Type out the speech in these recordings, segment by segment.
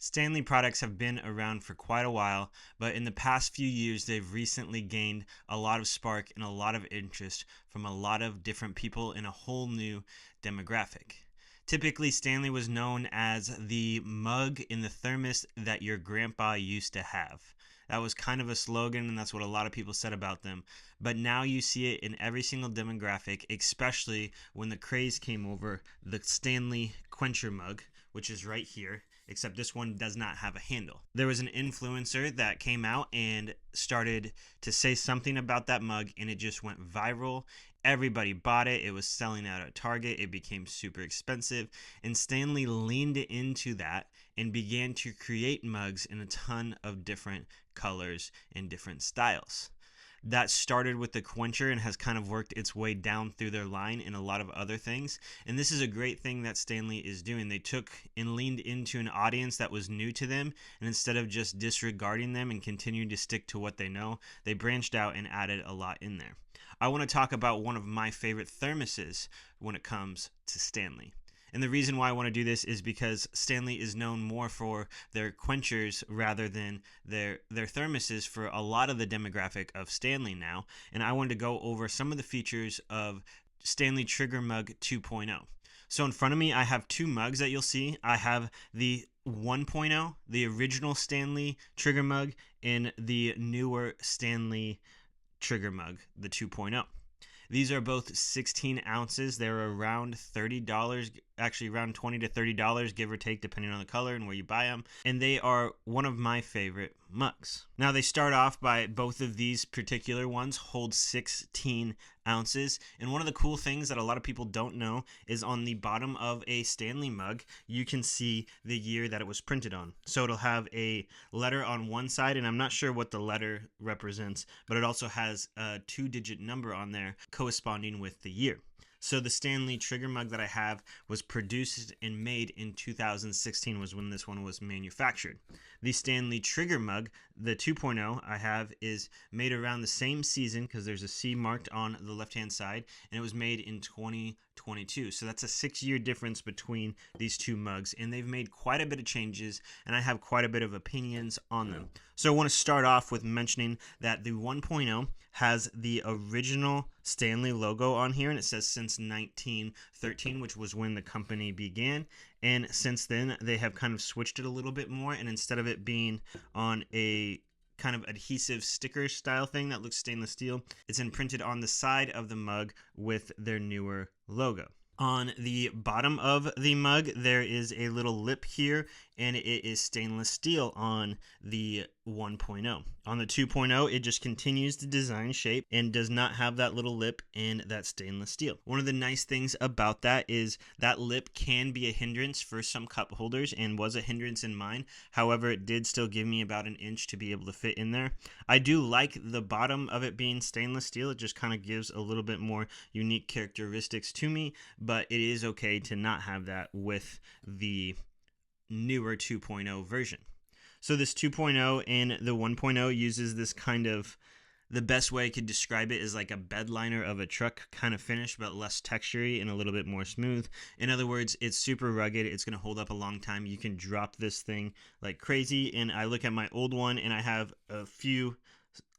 Stanley products have been around for quite a while, but in the past few years, they've recently gained a lot of spark and a lot of interest from a lot of different people in a whole new demographic. Typically, Stanley was known as the mug in the thermos that your grandpa used to have. That was kind of a slogan, and that's what a lot of people said about them. But now you see it in every single demographic, especially when the craze came over the Stanley quencher mug, which is right here, except this one does not have a handle. There was an influencer that came out and started to say something about that mug, and it just went viral. Everybody bought it. It was selling out at Target. It became super expensive, and Stanley leaned into that and began to create mugs in a ton of different colors and different styles. That started with the quencher and has kind of worked its way down through their line in a lot of other things. And this is a great thing that Stanley is doing. They took and leaned into an audience that was new to them, and instead of just disregarding them and continuing to stick to what they know, they branched out and added a lot in there. I want to talk about one of my favorite thermoses when it comes to Stanley. And the reason why I want to do this is because Stanley is known more for their quenchers rather than their thermoses for a lot of the demographic of Stanley now. And I wanted to go over some of the features of Stanley Trigger Mug 2.0. So in front of me, I have two mugs that you'll see. I have the 1.0, the original Stanley Trigger Mug, and the newer Stanley Trigger Mug, the 2.0. These are both 16 ounces. They're around $30, actually around $20 to $30, give or take, depending on the color and where you buy them. And they are one of my favorite mugs. Now, they start off by both of these particular ones hold 16 ounces. And one of the cool things that a lot of people don't know is on the bottom of a Stanley mug, you can see the year that it was printed on. So it'll have a letter on one side, and I'm not sure what the letter represents, but it also has a 2-digit number on there corresponding with the year. So the Stanley Trigger Mug that I have was produced and made in 2016 was when this one was manufactured. The Stanley Trigger Mug, the 2.0 I have, is made around the same season because there's a C marked on the left-hand side, and it was made in 2022. So that's a 6-year difference between these two mugs, and they've made quite a bit of changes, and I have quite a bit of opinions on them. So I want to start off with mentioning that the 1.0 has the original Stanley logo on here, and it says since 1913, which was when the company began. And since then, they have kind of switched it a little bit more, and instead of it being on a kind of adhesive sticker style thing that looks stainless steel, it's imprinted on the side of the mug with their newer logo. On the bottom of the mug, there is a little lip here, and it is stainless steel on the 1.0. On the 2.0, it just continues the design shape and does not have that little lip and that stainless steel. One of the nice things about that is that lip can be a hindrance for some cup holders and was a hindrance in mine. However, it did still give me about an inch to be able to fit in there. I do like the bottom of it being stainless steel. It just kind of gives a little bit more unique characteristics to me, but it is okay to not have that with the newer 2.0 version. So this 2.0 and the 1.0 uses this kind of, the best way I could describe it is like a bed liner of a truck kind of finish, but less textury and a little bit more smooth. In other words, it's super rugged. It's going to hold up a long time. You can drop this thing like crazy. And I look at my old one and I have a few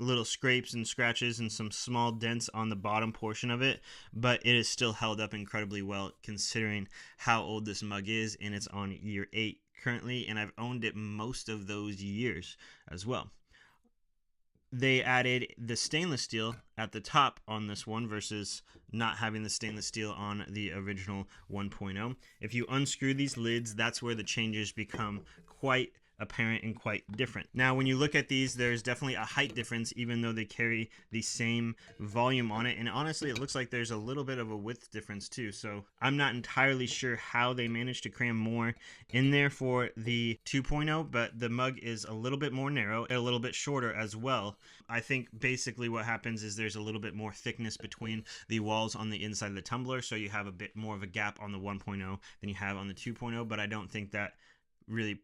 little scrapes and scratches and some small dents on the bottom portion of it, but it is still held up incredibly well considering how old this mug is, and it's on year 8 currently, and I've owned it most of those years as well. They added the stainless steel at the top on this one versus not having the stainless steel on the original 1.0. If you unscrew these lids, that's where the changes become quite apparent and quite different. Now, when you look at these, there's definitely a height difference, even though they carry the same volume on it. And honestly, it looks like there's a little bit of a width difference too. So I'm not entirely sure how they managed to cram more in there for the 2.0, but the mug is a little bit more narrow, a little bit shorter as well. I think basically what happens is there's a little bit more thickness between the walls on the inside of the tumbler. So you have a bit more of a gap on the 1.0 than you have on the 2.0, but I don't think that really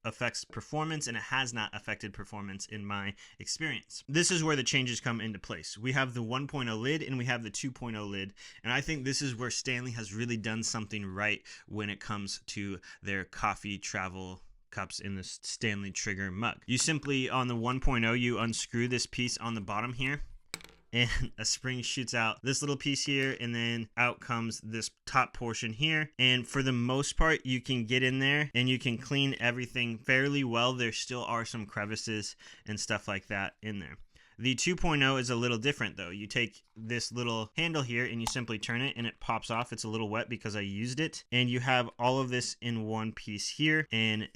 affects performance, and it has not affected performance in my experience. This is where the changes come into place. We have the 1.0 lid and we have the 2.0 lid, and I think this is where Stanley has really done something right when it comes to their coffee travel cups in the Stanley Trigger mug. You simply, on the 1.0, you unscrew this piece on the bottom here, and a spring shoots out this little piece here, and then out comes this top portion here. And for the most part, you can get in there and you can clean everything fairly well. There still are some crevices and stuff like that in there. The 2.0 is a little different though. You take this little handle here and you simply turn it and it pops off. It's a little wet because I used it. And you have all of this in one piece here, and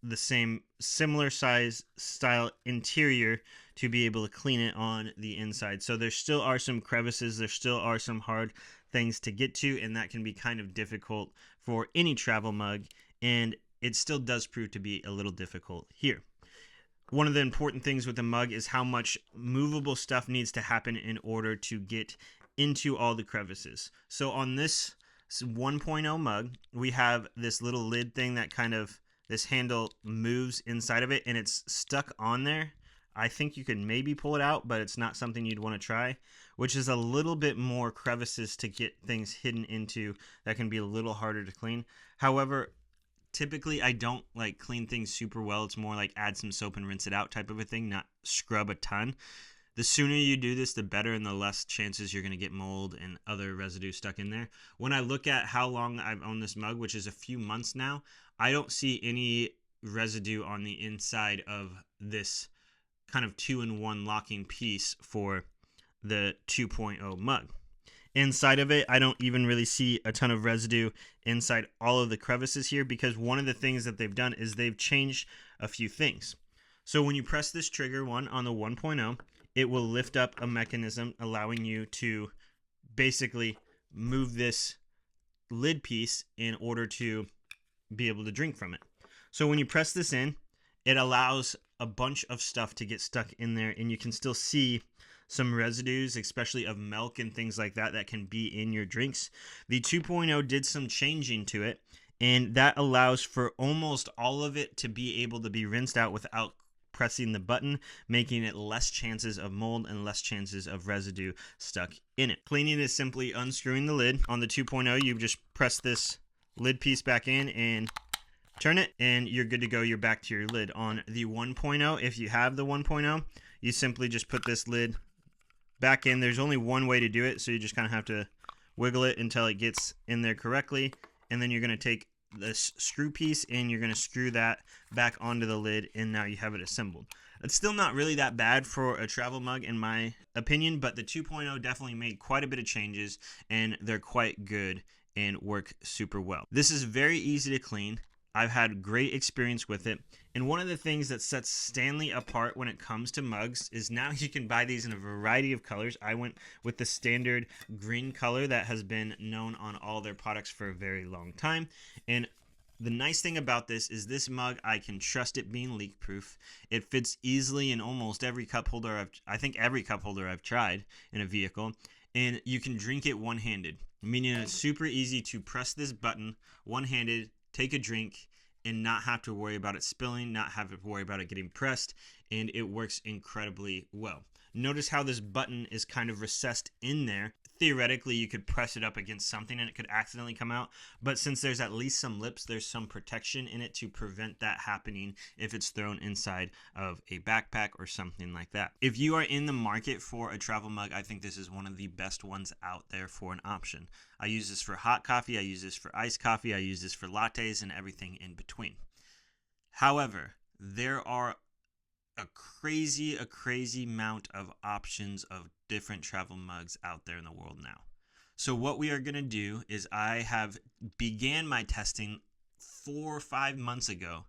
the same similar size style interior to be able to clean it on the inside. So there still are some crevices, there still are some hard things to get to, and that can be kind of difficult for any travel mug, and it still does prove to be a little difficult here. One of the important things with the mug is how much movable stuff needs to happen in order to get into all the crevices. So on this 1.0 mug, we have this little lid thing that kind of, this handle moves inside of it and it's stuck on there. I think you could maybe pull it out, but it's not something you'd want to try, which is a little bit more crevices to get things hidden into that can be a little harder to clean. However, typically I don't like clean things super well. It's more like add some soap and rinse it out type of a thing, not scrub a ton. The sooner you do this, the better, and the less chances you're going to get mold and other residue stuck in there. When I look at how long I've owned this mug, which is a few months now, I don't see any residue on the inside of this kind of 2-in-1 locking piece for the 2.0 mug. Inside of it, I don't even really see a ton of residue inside all of the crevices here, because one of the things that they've done is they've changed a few things. So when you press this trigger one on the 1.0, it will lift up a mechanism allowing you to basically move this lid piece in order to be able to drink from it. So when you press this in, it allows a bunch of stuff to get stuck in there, and you can still see some residues, especially of milk and things like that, that can be in your drinks. The 2.0 did some changing to it, and that allows for almost all of it to be able to be rinsed out without pressing the button, making it less chances of mold and less chances of residue stuck in it. Cleaning is simply unscrewing the lid. On the 2.0, you just press this lid piece back in and turn it, and you're good to go. You're back to your lid. On the 1.0, if you have the 1.0, you simply just put this lid back in. There's only one way to do it, so you just kind of have to wiggle it until it gets in there correctly, and then you're going to take this screw piece and you're going to screw that back onto the lid, and now you have it assembled. It's still not really that bad for a travel mug in my opinion, but the 2.0 definitely made quite a bit of changes, and they're quite good and work super well. This is very easy to clean. I've had great experience with it. And one of the things that sets Stanley apart when it comes to mugs is now you can buy these in a variety of colors. I went with the standard green color that has been known on all their products for a very long time. And the nice thing about this is this mug, I can trust it being leak proof. It fits easily in almost every cup holder. I think every cup holder I've tried in a vehicle. And you can drink it one-handed, meaning it's super easy to press this button one-handed, take a drink, and not have to worry about it spilling, not have to worry about it getting pressed, and it works incredibly well. Notice how this button is kind of recessed in there. Theoretically, you could press it up against something and it could accidentally come out, but since there's at least some lips, there's some protection in it to prevent that happening if it's thrown inside of a backpack or something like that. If you are in the market for a travel mug, I think this is one of the best ones out there for an option. I use this for hot coffee, I use this for iced coffee, I use this for lattes and everything in between. However, there are a crazy amount of options of different travel mugs out there in the world now. So what we are going to do is I have began my testing 4 or 5 months ago,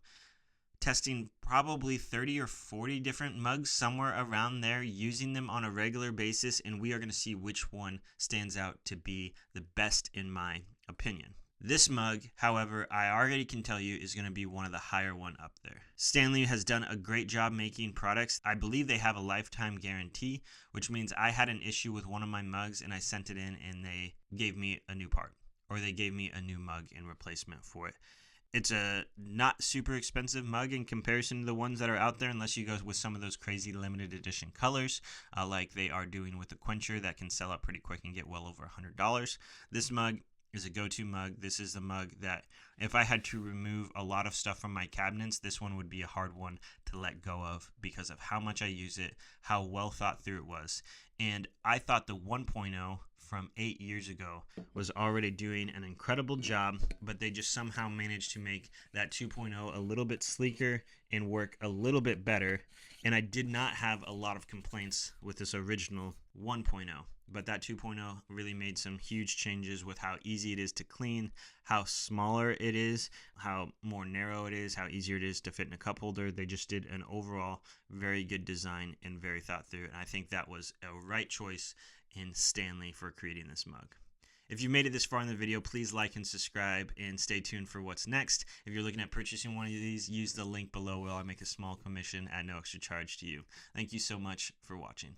testing probably 30 or 40 different mugs, somewhere around there, using them on a regular basis, and we are going to see which one stands out to be the best in my opinion. This mug, however, I already can tell you is going to be one of the higher one up there. Stanley has done a great job making products. I believe they have a lifetime guarantee, which means I had an issue with one of my mugs and I sent it in and they gave me a new part, or they gave me a new mug in replacement for it. It's a not super expensive mug in comparison to the ones that are out there, unless you go with some of those crazy limited edition colors like they are doing with the quencher that can sell out pretty quick and get well over $100. This mug is a go-to mug. This is the mug that if I had to remove a lot of stuff from my cabinets, this one would be a hard one to let go of because of how much I use it, how well thought through it was. And I thought the 1.0 from 8 years ago was already doing an incredible job, but they just somehow managed to make that 2.0 a little bit sleeker and work a little bit better. And I did not have a lot of complaints with this original 1.0. But that 2.0 really made some huge changes with how easy it is to clean, how smaller it is, how more narrow it is, how easier it is to fit in a cup holder. They just did an overall very good design and very thought through. And I think that was a right choice in Stanley for creating this mug. If you made it this far in the video, please like and subscribe and stay tuned for what's next. If you're looking at purchasing one of these, use the link below where I make a small commission at no extra charge to you. Thank you so much for watching.